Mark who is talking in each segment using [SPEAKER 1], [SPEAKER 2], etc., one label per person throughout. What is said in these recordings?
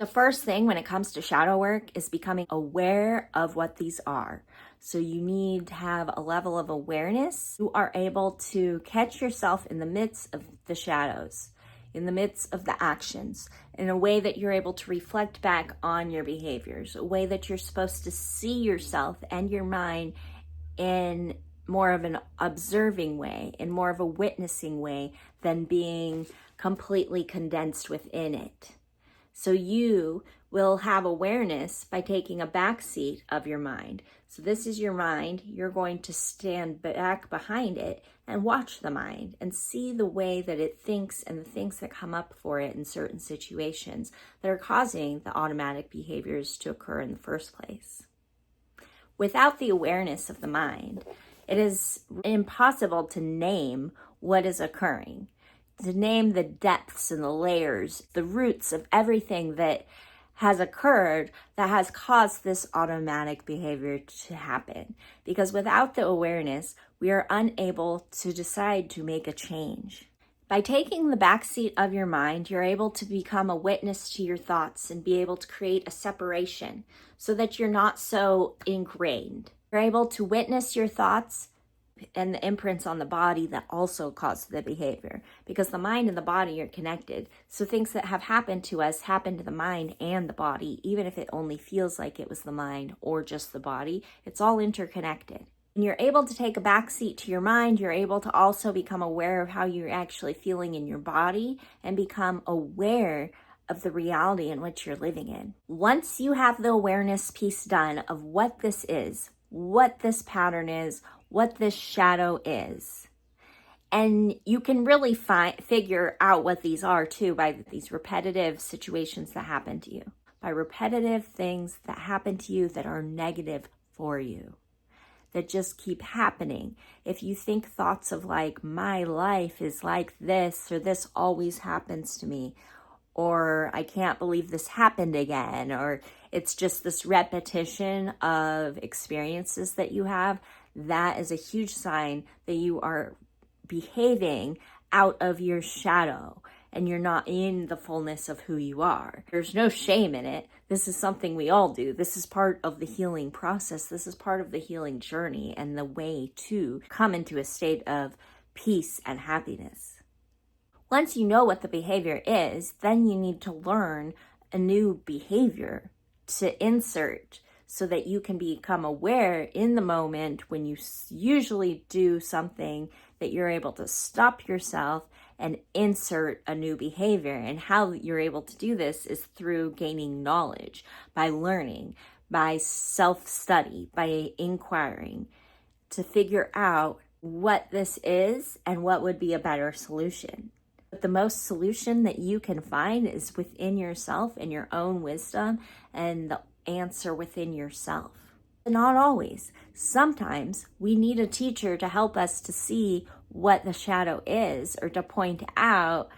[SPEAKER 1] The first thing when it comes to shadow work is becoming aware of what these are. So you need to have a level of awareness. You are able to catch yourself in the midst of the shadows, in the midst of the actions, in a way that you're able to reflect back on your behaviors, a way that you're supposed to see yourself and your mind in more of an observing way, in more of a witnessing way than being completely condensed within it. So you will have awareness by taking a back seat of your mind. So this is your mind. You're going to stand back behind it and watch the mind and see the way that it thinks and the things that come up for it in certain situations that are causing the automatic behaviors to occur in the first place. Without the awareness of the mind, it is impossible to name what is occurring, to name the depths and the layers, the roots of everything that has occurred that has caused this automatic behavior to happen. Because without the awareness, we are unable to decide to make a change. By taking the backseat of your mind, you're able to become a witness to your thoughts and be able to create a separation so that you're not so ingrained. You're able to witness your thoughts and the imprints on the body that also cause the behavior, because the mind and the body are connected. So things that have happened to us happen to the mind and the body, even if it only feels like it was the mind or just the body. It's all interconnected. When you're able to take a backseat to your mind, you're able to also become aware of how you're actually feeling in your body and become aware of the reality in which you're living in. Once you have the awareness piece done of what this is, what this pattern is, what this shadow is, and you can really figure out what these are too by these repetitive situations that happen to you, by repetitive things that happen to you that are negative for you, that just keep happening. If you think thoughts of like, my life is like this, or this always happens to me, or I can't believe this happened again, or it's just this repetition of experiences that you have, that is a huge sign that you are behaving out of your shadow and you're not in the fullness of who you are. There's no shame in it. This is something we all do. This is part of the healing process. This is part of the healing journey and the way to come into a state of peace and happiness. Once you know what the behavior is, then you need to learn a new behavior to insert so that you can become aware in the moment when you usually do something, that you're able to stop yourself and insert a new behavior. And how you're able to do this is through gaining knowledge, by learning, by self-study, by inquiring to figure out what this is and what would be a better solution. But the most solution that you can find is within yourself and your own wisdom and the answer within yourself. Not always. Sometimes we need a teacher to help us to see what the shadow is, or to point out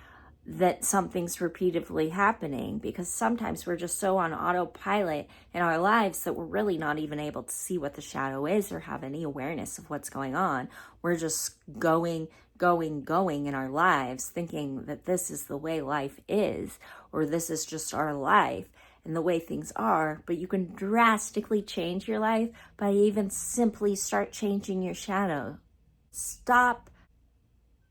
[SPEAKER 1] that something's repeatedly happening, because sometimes we're just so on autopilot in our lives that we're really not even able to see what the shadow is or have any awareness of what's going on. We're just going in our lives thinking that this is the way life is, or this is just our life and the way things are. But you can drastically change your life by even simply start changing your shadow. Stop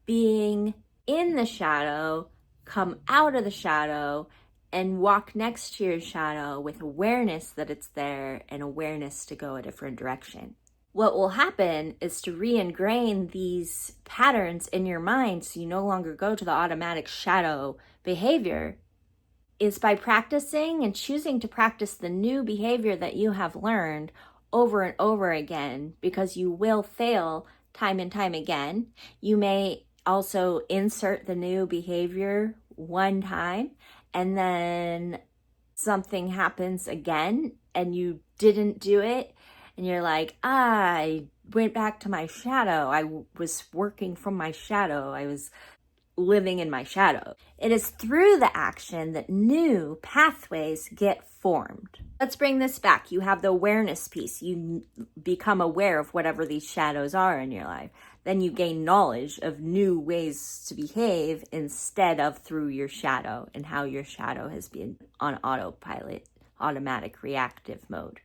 [SPEAKER 1] being in the shadow, come out of the shadow, and walk next to your shadow with awareness that it's there and awareness to go a different direction. What will happen is to re-ingrain these patterns in your mind so you no longer go to the automatic shadow behavior, is by practicing and choosing to practice the new behavior that you have learned over and over again, because you will fail time and time again. You may also insert the new behavior one time and then something happens again and you didn't do it. And you're like, I went back to my shadow. I was working from my shadow. I was living in my shadow. It is through the action that new pathways get formed. Let's bring this back. You have the awareness piece. You become aware of whatever these shadows are in your life. then you gain knowledge of new ways to behave instead of through your shadow and how your shadow has been on autopilot, automatic reactive mode.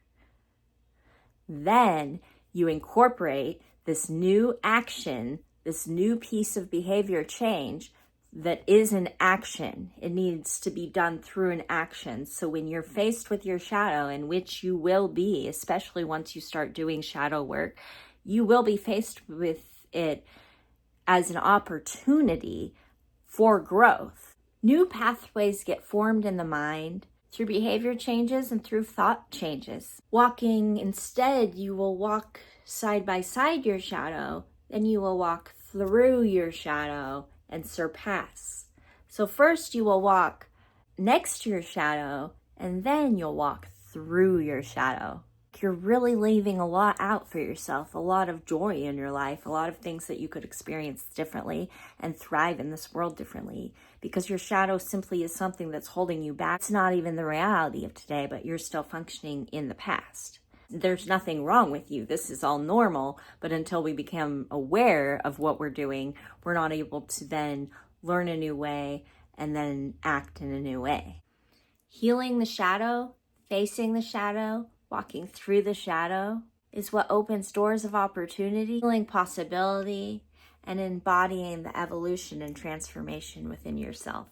[SPEAKER 1] Then you incorporate this new action, this new piece of behavior change that is an action. It needs to be done through an action. So when you're faced with your shadow, in which you will be, especially once you start doing shadow work, you will be faced with it as an opportunity for growth. New pathways get formed in the mind through behavior changes and through thought changes. Walking, instead, you will walk side by side your shadow, then you will walk through your shadow and surpass. So first you will walk next to your shadow, and then you'll walk through your shadow. You're really leaving a lot out for yourself, a lot of joy in your life, a lot of things that you could experience differently and thrive in this world differently, because your shadow simply is something that's holding you back. It's not even the reality of today, but you're still functioning in the past. There's nothing wrong with you. This is all normal, but until we become aware of what we're doing, we're not able to then learn a new way and then act in a new way. Healing the shadow, facing the shadow, walking through the shadow is what opens doors of opportunity, healing possibility, and embodying the evolution and transformation within yourself.